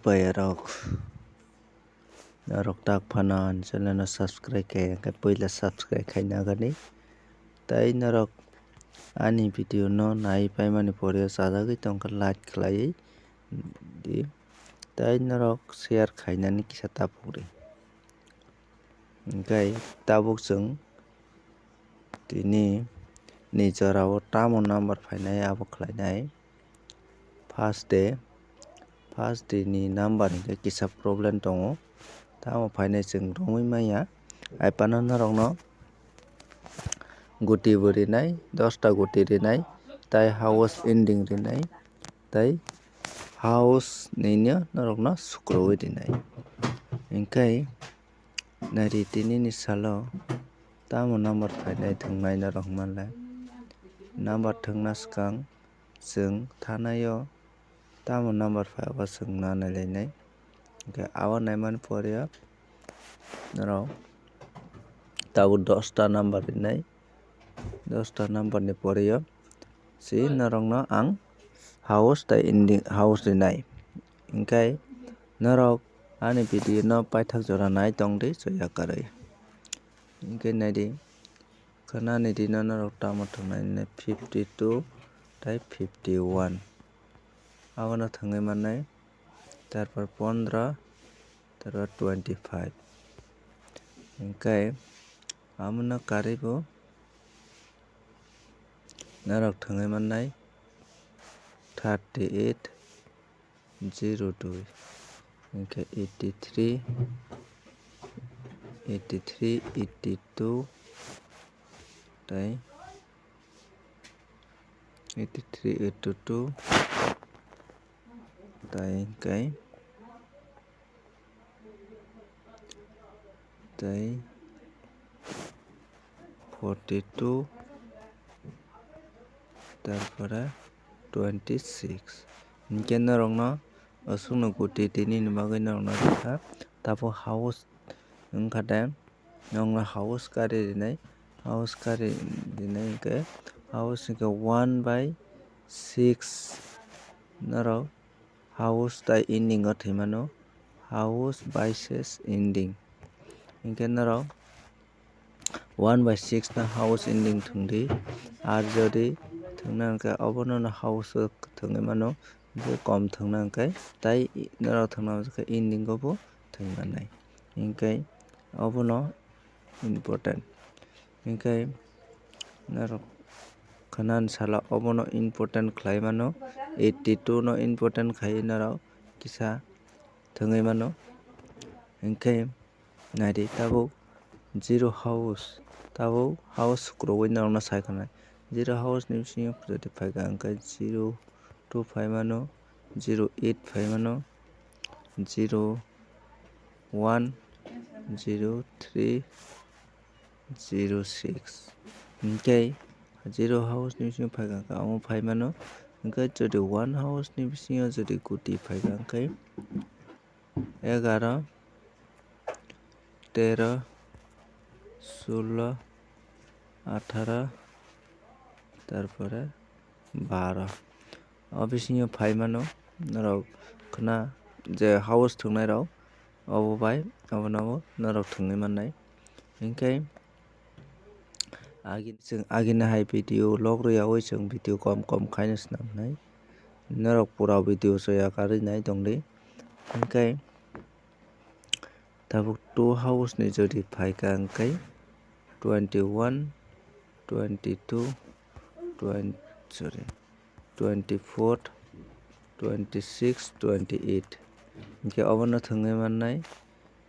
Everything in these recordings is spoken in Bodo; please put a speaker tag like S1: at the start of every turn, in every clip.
S1: kokborok rok tak phanan channel no subscribe kaya पहिला subscribe khaina gani tai norok ani video no nai paimani pore sajagoi tongkha like khlai di tai norok share khainani kisa tapukri hingkai tabuk chwng tini ni jorao tamo number phainai abo khlainai first day ni number hingke kisa problem tongo tamo phainai chwng romoi maya aipano norok no guti bo rinai 10 ta guti rinai tai house ending rinai tai house ni no norok no sukrowui rinai hingkai nari tini ni salo tamo number phainai thwngnai norok hingmanle number thwngna swkang chwng thanai o tamo number phaibo chwng nanai lainai hingke abo naimani pore o norok tabuk 10 ta number rinai 10 ta number ni pore o si norok no ang house tai ending house rinai hingkai norok ani video no paithak jora nai tongdi chuya kwrwi hingke naidi khwnani dino norok tamo thwngnai 52 tai 51 abono thwngwi mannai tarpor 15 tarpor 25 hingkai abono kwrwi bo norok thwngwi mannai 38 02 hingke 83 82 tai 82 tai hingkai tai 42 tarpore 26 hingke norok no aswk no guti tini ni bagui norok no rekha tabuk house wngkha de norok no house kari rinai house kari rinai hingke house hingke 1/6 norok house tai ending o thwimano house baisess ending hingke norok 1/6 no house ending thwngdi ar jodi thwngna hingke obono no house o thwngwi mano kom thwngna hingkai tai norok thwngna hingka ending o bo thwngwi mannai hingkai obono important hingkai norok khwnani salo obono important khlai mano 82 no important khaiui norok kisa thwngwi mano hingke naidi tabuk zero house tabuk house sukrowui norok no saikolmani zero house ni bisingo jodi phaikha hingke 02 phaimano 08 phaimano 01 03 06 hingke zero house ni bisingo phaikha hingke omo phaimano hingke jodi one house ni bisingo jodi guti phaikha hingke 11 13 16 18 tarpore 12 o bisingo phaimano norok khna je house thwngnai rok obo bai obono norok thwngwi mannai hingke agini hai video logreyawi chwng video kom khaina swnamnai norok pura video chuya kwrwi nai tongdi hingkai tabuk 2 house ni jodi phaikha hingkai 21 22 24 26 28 hingke obono thwngwi mannai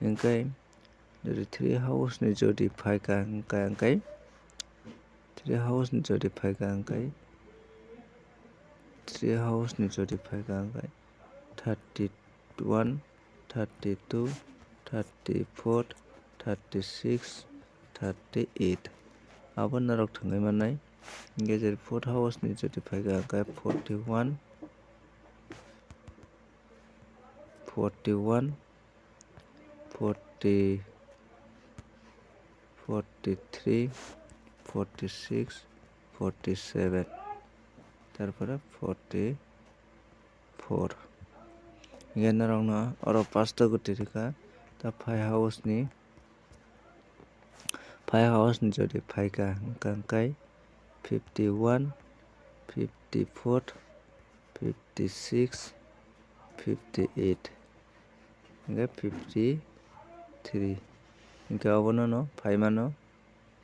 S1: hingkai jodi 3 house ni jodi phaikha hingkai 3 house ni jodi phaikha hingkai 3 house ni jodi phaikha hingkai 31 32 34 36 38 abo norok thwngwi mannai hingke jodi 4 house ni jodi phaikha hingkai 41 41 40 43 46 47 tarpore 44 hingke norokno oro 5 ta goti rwka ta pi house ni jodi paika hingka hingkai 51 54 56 58 hingke 53 hingke obono no paimano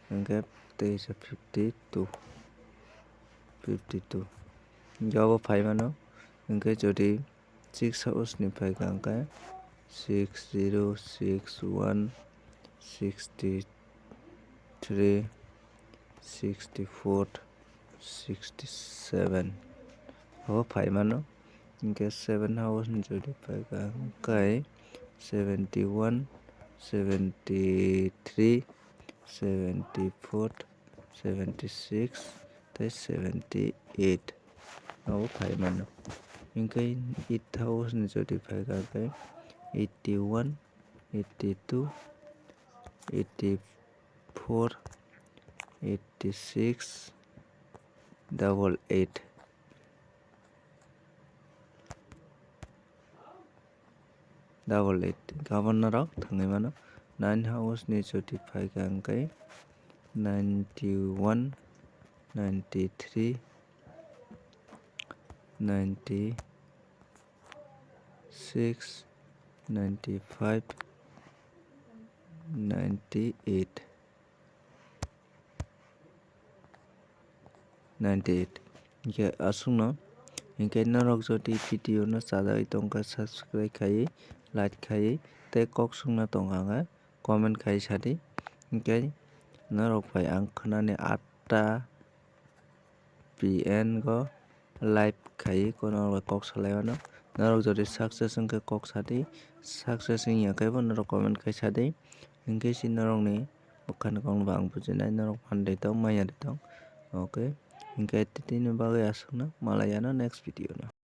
S1: hingke teisa 52 hingke obo paimano hingke jodi 6 house ni paika hingke 6061 63 64 67 obo paimano hingke 7 house ni jodi paika hingkai 71 73 74 76 tei 78 obo paimano hingke 8 house ni jodi paika hingkai 81 82 84 86 88 obo norok thangui mano 9 house ni jodi paika hingkai 91 93 96 95 98 hingke asukno hingke norok jodi video no sajagoi tongkha subscribe khaiui like khaiui tei kok sungna tongkha hingke comment khai sadi hingke norok bai ang khnani 8 ta pm o live khaiui norok bai kok salai mano norok jodi success wngkhe kok sadi success wngya khaibo norok comment khai sadi hingke chini norok ni bwkhani kok no bo ang bujinai norok manui tong maiya tong okay hingke tini bagui asukno malayan o next video no.